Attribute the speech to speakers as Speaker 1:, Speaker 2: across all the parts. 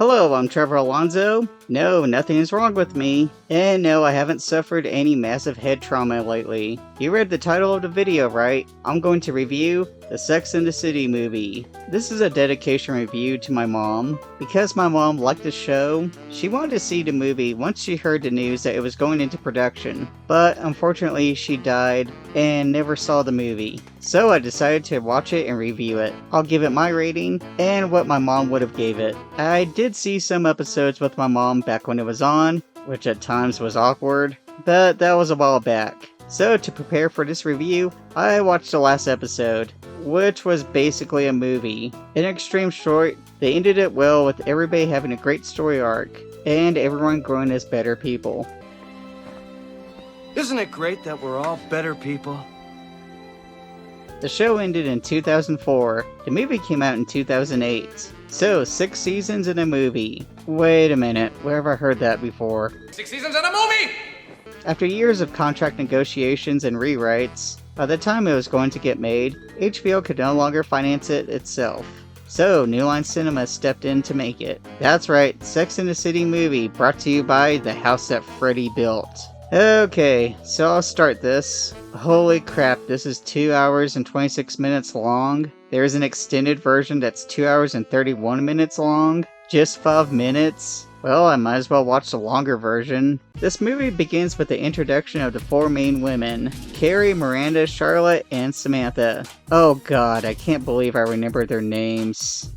Speaker 1: Hello, I'm Trevor Alonso. No, nothing is wrong with me. And no, I haven't suffered any massive head trauma lately. You read the title of the video, right? I'm going to review the Sex and the City movie. This is a dedication review to my mom. Because my mom liked the show, she wanted to see the movie once she heard the news that it was going into production. But unfortunately, she died and never saw the movie. So I decided to watch it and review it. I'll give it my rating and what my mom would have gave it. I did see some episodes with my mom back when it was on, which at times was awkward, but that was a while back. So to prepare for this review, I watched the last episode, which was basically a movie. In extreme short, they ended it well with everybody having a great story arc, and everyone growing as better people.
Speaker 2: Isn't it great that we're all better people?
Speaker 1: The show ended in 2004. The movie came out in 2008. So, 6 seasons in a movie. Wait a minute, where have I heard that before?
Speaker 2: 6 seasons in a movie!
Speaker 1: After years of contract negotiations and rewrites, by the time it was going to get made, HBO could no longer finance it itself. So, New Line Cinema stepped in to make it. That's right, Sex and the City movie, brought to you by The House That Freddy Built. Okay, so I'll start this. Holy crap, this is 2 hours and 26 minutes long. There is an extended version that's 2 hours and 31 minutes long. Just 5 minutes. Well, I might as well watch the longer version. This movie begins with the introduction of the 4 main women. Carrie, Miranda, Charlotte, and Samantha. Oh god, I can't believe I remember their names.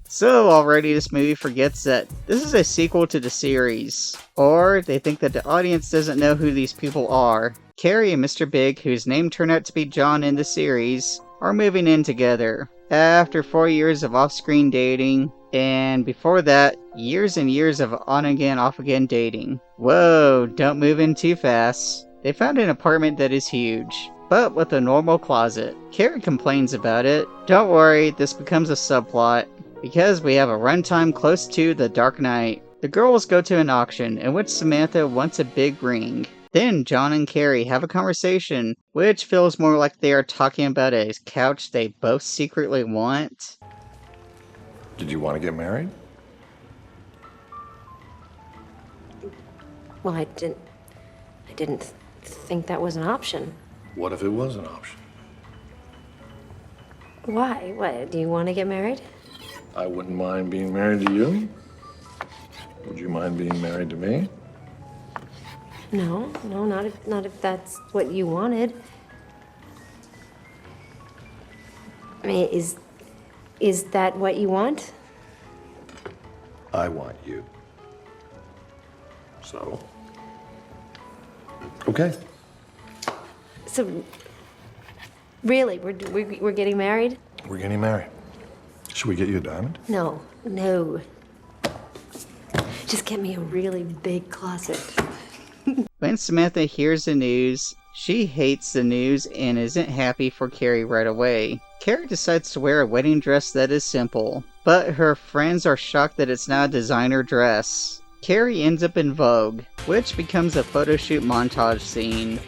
Speaker 1: So already this movie forgets that this is a sequel to the series. Or they think that the audience doesn't know who these people are. Carrie and Mr. Big, whose name turned out to be John in the series, are moving in together. After 4 years of off-screen dating, and before that, years and years of on-again, off-again dating. Whoa, don't move in too fast. They found an apartment that is huge, but with a normal closet. Carrie complains about it. Don't worry, this becomes a subplot, because we have a runtime close to The Dark Knight. The girls go to an auction, in which Samantha wants a big ring. Then John and Carrie have a conversation, which feels more like they are talking about a couch they both secretly want.
Speaker 3: Did you want to get married?
Speaker 4: Well, I didn't think that was an option.
Speaker 3: What if it was an option?
Speaker 4: Why? What, do you want to get married?
Speaker 3: I wouldn't mind being married to you. Would you mind being married to me?
Speaker 4: No, not if that's what you wanted. I mean, is that what you want?
Speaker 3: I want you. So? Okay.
Speaker 4: So, really, we're getting married?
Speaker 3: We're getting married. Should we get you a diamond?
Speaker 4: No. Just get me a really big closet.
Speaker 1: When Samantha hears the news, she hates the news and isn't happy for Carrie right away. Carrie decides to wear a wedding dress that is simple, but her friends are shocked that it's not a designer dress. Carrie ends up in Vogue, which becomes a photo shoot montage scene.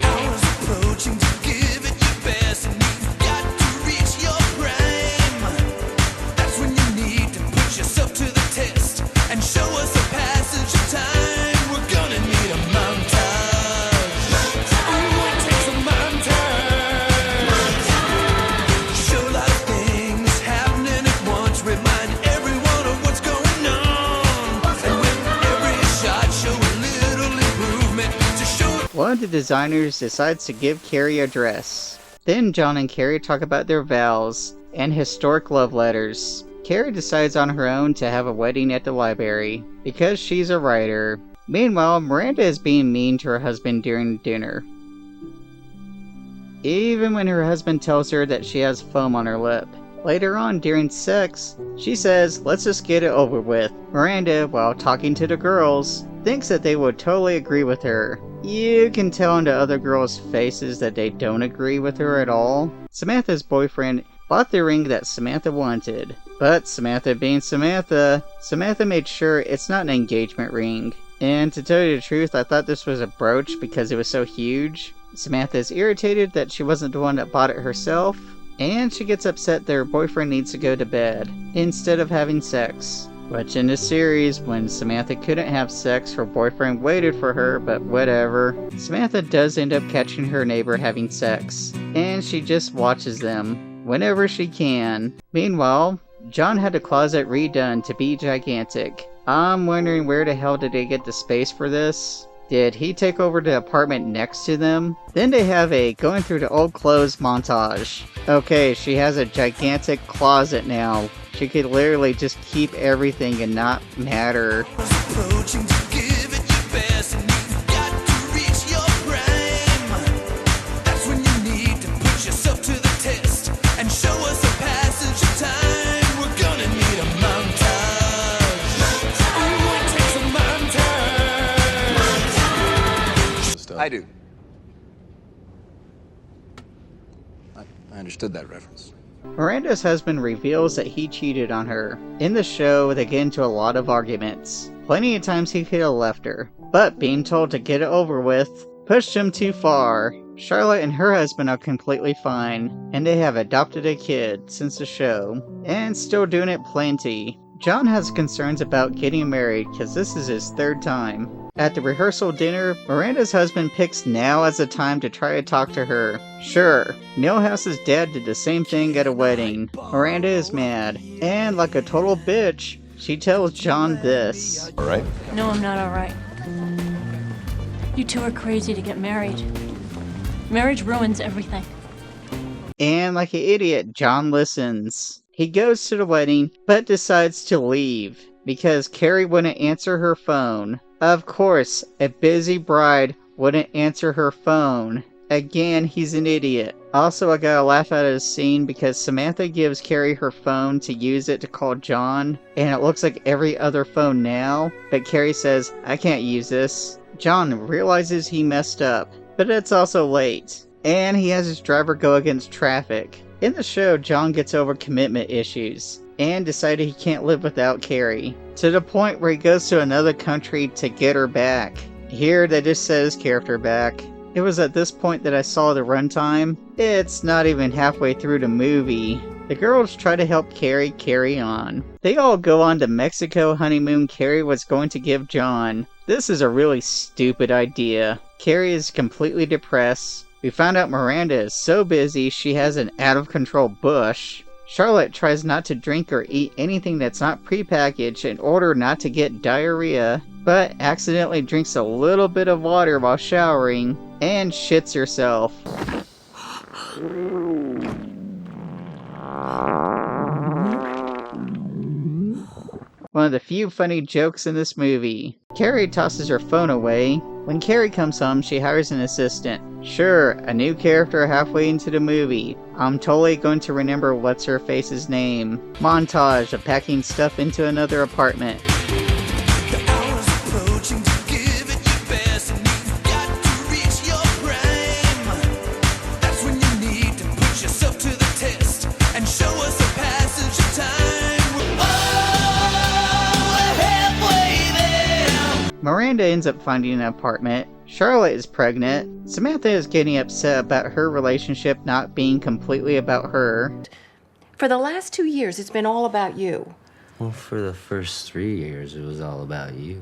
Speaker 1: One of the designers decides to give Carrie a dress. Then John and Carrie talk about their vows and historic love letters. Carrie decides on her own to have a wedding at the library, because she's a writer. Meanwhile, Miranda is being mean to her husband during dinner. Even when her husband tells her that she has foam on her lip. Later on, during sex, she says, "Let's just get it over with." Miranda, while talking to the girls, thinks that they would totally agree with her. You can tell in the other girls' faces that they don't agree with her at all. Samantha's boyfriend bought the ring that Samantha wanted. But Samantha being Samantha made sure it's not an engagement ring. And to tell you the truth, I thought this was a brooch because it was so huge. Samantha is irritated that she wasn't the one that bought it herself. and she gets upset that her boyfriend needs to go to bed instead of having sex. Which in the series, when Samantha couldn't have sex, her boyfriend waited for her, but whatever. Samantha does end up catching her neighbor having sex, and she just watches them whenever she can. Meanwhile, John had a closet redone to be gigantic. I'm wondering where the hell did they get the space for this? Did he take over the apartment next to them? Then they have a going through the old clothes montage. Okay, she has a gigantic closet now. She could literally just keep everything and not matter.
Speaker 5: I do. I understood that reference.
Speaker 1: Miranda's husband reveals that he cheated on her. In the show, they get into a lot of arguments. Plenty of times he could have left her, but being told to get it over with pushed him too far. Charlotte and her husband are completely fine, and they have adopted a kid since the show, and still doing it plenty. John has concerns about getting married because this is his third time. At the rehearsal dinner, Miranda's husband picks now as the time to try to talk to her. Sure, Milhouse's dad did the same thing at a wedding. Miranda is mad, and like a total bitch, she tells John this.
Speaker 5: All right?
Speaker 6: No, I'm not all right. You two are crazy to get married. Marriage ruins everything.
Speaker 1: And like an idiot, John listens. He goes to the wedding, but decides to leave because Carrie wouldn't answer her phone. Of course, a busy bride wouldn't answer her phone. Again, he's an idiot. Also, I gotta laugh at this scene because Samantha gives Carrie her phone to use it to call John, and it looks like every other phone now, but Carrie says, I can't use this. John realizes he messed up, but it's also late, and he has his driver go against traffic. In the show, John gets over commitment issues, and decided he can't live without Carrie, to the point where he goes to another country to get her back. Here they just set his character back. It was at this point that I saw the runtime. It's not even halfway through the movie. The girls try to help Carrie carry on. They all go on the Mexico honeymoon Carrie was going to give John. This is a really stupid idea. Carrie is completely depressed. We found out Miranda is so busy she has an out-of-control bush. Charlotte tries not to drink or eat anything that's not prepackaged in order not to get diarrhea, but accidentally drinks a little bit of water while showering and shits herself. One of the few funny jokes in this movie. Carrie tosses her phone away. When Carrie comes home, she hires an assistant. Sure, a new character halfway into the movie. I'm totally going to remember what's-her-face's name. Montage of packing stuff into another apartment. Miranda ends up finding an apartment. Charlotte is pregnant. Samantha is getting upset about her relationship not being completely about her.
Speaker 7: For the last 2 years, it's been all about you.
Speaker 8: Well, for the first 3 years, it was all about you.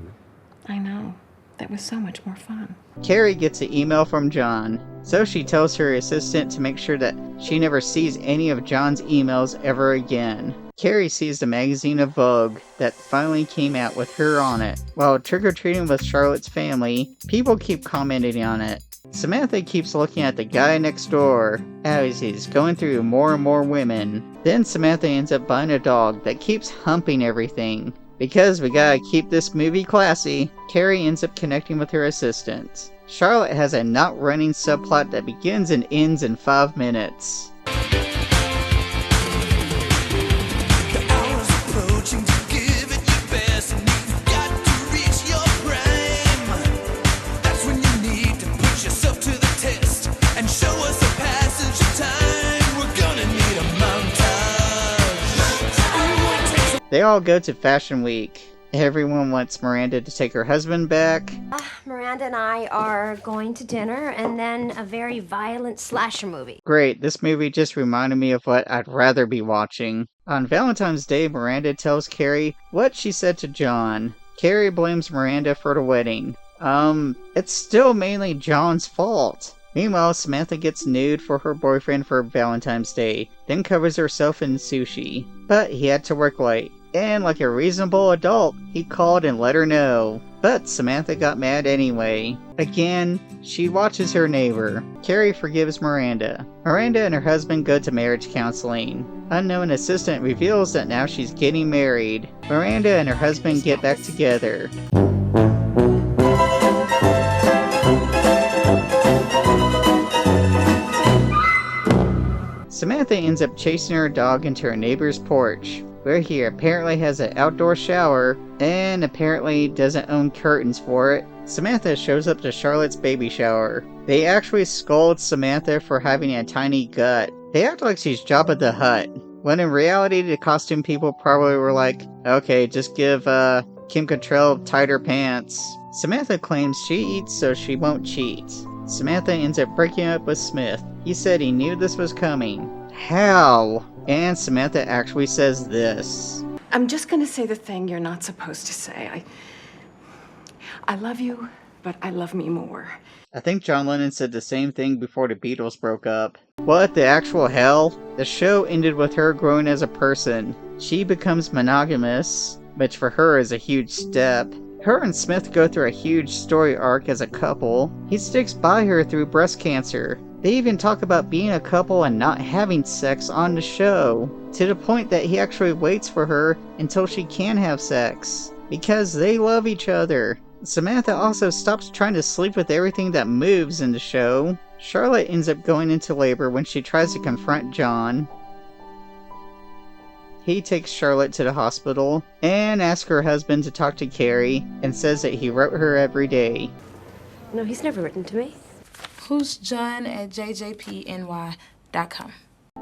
Speaker 7: I know. That was so much more fun.
Speaker 1: Carrie gets an email from John, so she tells her assistant to make sure that she never sees any of John's emails ever again. Carrie sees the magazine of Vogue that finally came out with her on it. While trick-or-treating with Charlotte's family, people keep commenting on it. Samantha keeps looking at the guy next door as he's going through more and more women. Then Samantha ends up buying a dog that keeps humping everything. Because we gotta keep this movie classy, Carrie ends up connecting with her assistant. Charlotte has a not-running subplot that begins and ends in 5 minutes. They all go to Fashion Week. Everyone wants Miranda to take her husband back.
Speaker 4: Miranda and I are going to dinner and then a very violent slasher movie.
Speaker 1: Great, this movie just reminded me of what I'd rather be watching. On Valentine's Day, Miranda tells Carrie what she said to John. Carrie blames Miranda for the wedding. It's still mainly John's fault. Meanwhile, Samantha gets nude for her boyfriend for Valentine's Day, then covers herself in sushi. But he had to work late, and like a reasonable adult, he called and let her know. But Samantha got mad anyway. Again, she watches her neighbor. Carrie forgives Miranda. Miranda and her husband go to marriage counseling. Unknown assistant reveals that now she's getting married. Miranda and her husband get back together. Samantha ends up chasing her dog into her neighbor's porch, where he apparently has an outdoor shower and apparently doesn't own curtains for it. Samantha shows up to Charlotte's baby shower. They actually scold Samantha for having a tiny gut. They act like she's Jabba the Hutt, when in reality the costume people probably were like, okay, just give Kim Cattrall tighter pants. Samantha claims she eats so she won't cheat. Samantha ends up breaking up with Smith. He said he knew this was coming. How? And Samantha actually says this.
Speaker 7: I'm just gonna say the thing you're not supposed to say. I love you, but I love me more.
Speaker 1: I think John Lennon said the same thing before the Beatles broke up. What the actual hell? The show ended with her growing as a person. She becomes monogamous, which for her is a huge step. Her and Smith go through a huge story arc as a couple. He sticks by her through breast cancer. They even talk about being a couple and not having sex on the show, to the point that he actually waits for her until she can have sex, because they love each other. Samantha also stops trying to sleep with everything that moves in the show. Charlotte ends up going into labor when she tries to confront John. He takes Charlotte to the hospital and asks her husband to talk to Carrie and says that he wrote her every day.
Speaker 4: No, he's never written to me.
Speaker 9: Who's John at jjpny.com.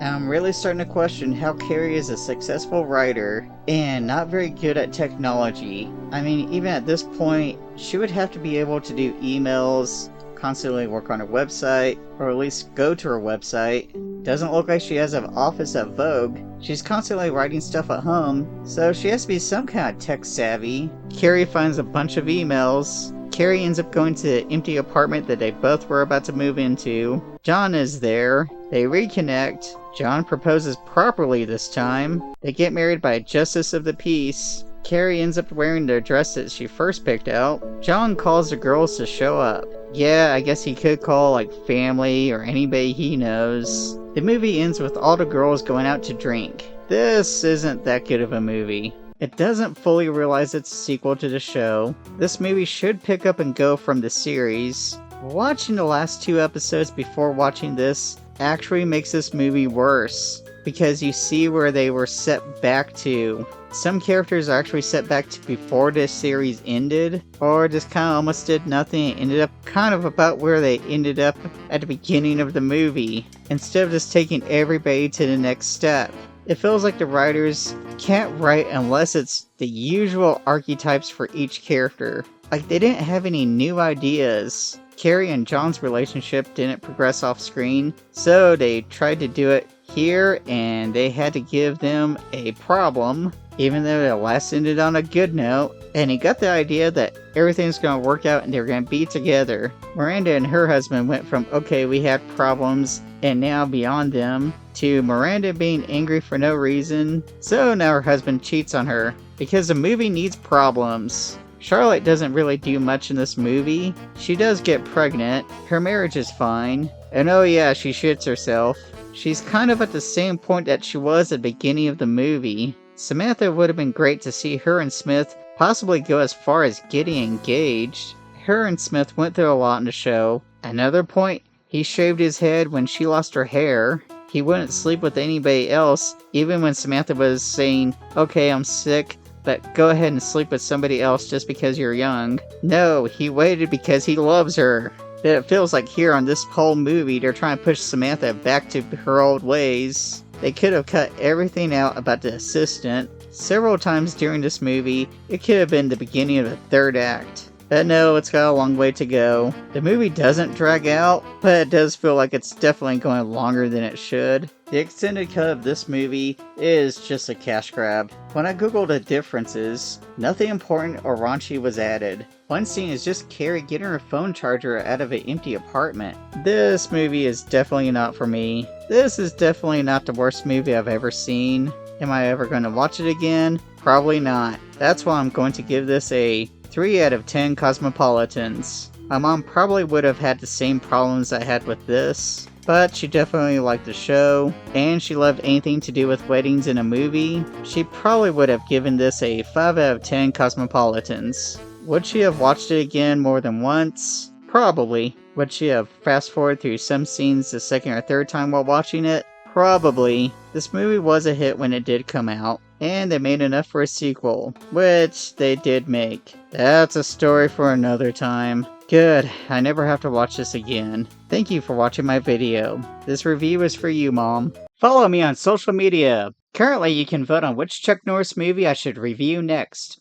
Speaker 1: I'm really starting to question how Carrie is a successful writer and not very good at technology. I mean, even at this point, she would have to be able to do emails, constantly work on her website, or at least go to her website. Doesn't look like she has an office at Vogue. She's constantly writing stuff at home, so she has to be some kind of tech savvy. Carrie finds a bunch of emails. Carrie ends up going to the empty apartment that they both were about to move into. John is there. They reconnect. John proposes properly this time. They get married by a justice of the peace. Carrie ends up wearing the dress that she first picked out. John calls the girls to show up. Yeah, I guess he could call like family or anybody he knows. The movie ends with all the girls going out to drink. This isn't that good of a movie. It doesn't fully realize it's a sequel to the show. This movie should pick up and go from the series. Watching the last 2 episodes before watching this actually makes this movie worse, because you see where they were set back to. Some characters are actually set back to before this series ended, or just kind of almost did nothing and ended up kind of about where they ended up at the beginning of the movie, instead of just taking everybody to the next step. It feels like the writers can't write unless it's the usual archetypes for each character. Like they didn't have any new ideas. Carrie and John's relationship didn't progress off screen, so they tried to do it here and they had to give them a problem, even though the last ended on a good note. And he got the idea that everything's going to work out and they're going to be together. Miranda and her husband went from, okay, we had problems and now beyond them, to Miranda being angry for no reason. So now her husband cheats on her, because the movie needs problems. Charlotte doesn't really do much in this movie. She does get pregnant. Her marriage is fine. And oh yeah, she shits herself. She's kind of at the same point that she was at the beginning of the movie. Samantha would have been great to see her and Smith possibly go as far as getting engaged. Her and Smith went through a lot in the show. Another point, he shaved his head when she lost her hair. He wouldn't sleep with anybody else, even when Samantha was saying, okay, I'm sick, but go ahead and sleep with somebody else just because you're young. No, he waited because he loves her. But it feels like here on this whole movie, they're trying to push Samantha back to her old ways. They could have cut everything out about the assistant. several times during this movie it could have been the beginning of the third act. But no, it's got a long way to go. The movie doesn't drag out, but it does feel like it's definitely going longer than it should. The extended cut of this movie is just a cash grab. When I googled the differences, nothing important or raunchy was added. One scene is just Carrie getting her phone charger out of an empty apartment. This movie is definitely not for me. This is definitely not the worst movie I've ever seen. Am I ever going to watch it again? Probably not. That's why I'm going to give this a 3 out of 10 Cosmopolitans. My mom probably would have had the same problems I had with this, but she definitely liked the show, and she loved anything to do with weddings in a movie. She probably would have given this a 5 out of 10 Cosmopolitans. Would she have watched it again more than once? Probably. Would she have fast forwarded through some scenes the second or third time while watching it? Probably. This movie was a hit when it did come out, and they made enough for a sequel, which they did make. That's a story for another time. Good, I never have to watch this again. Thank you for watching my video. This review is for you, Mom. Follow me on social media. Currently, you can vote on which Chuck Norris movie I should review next.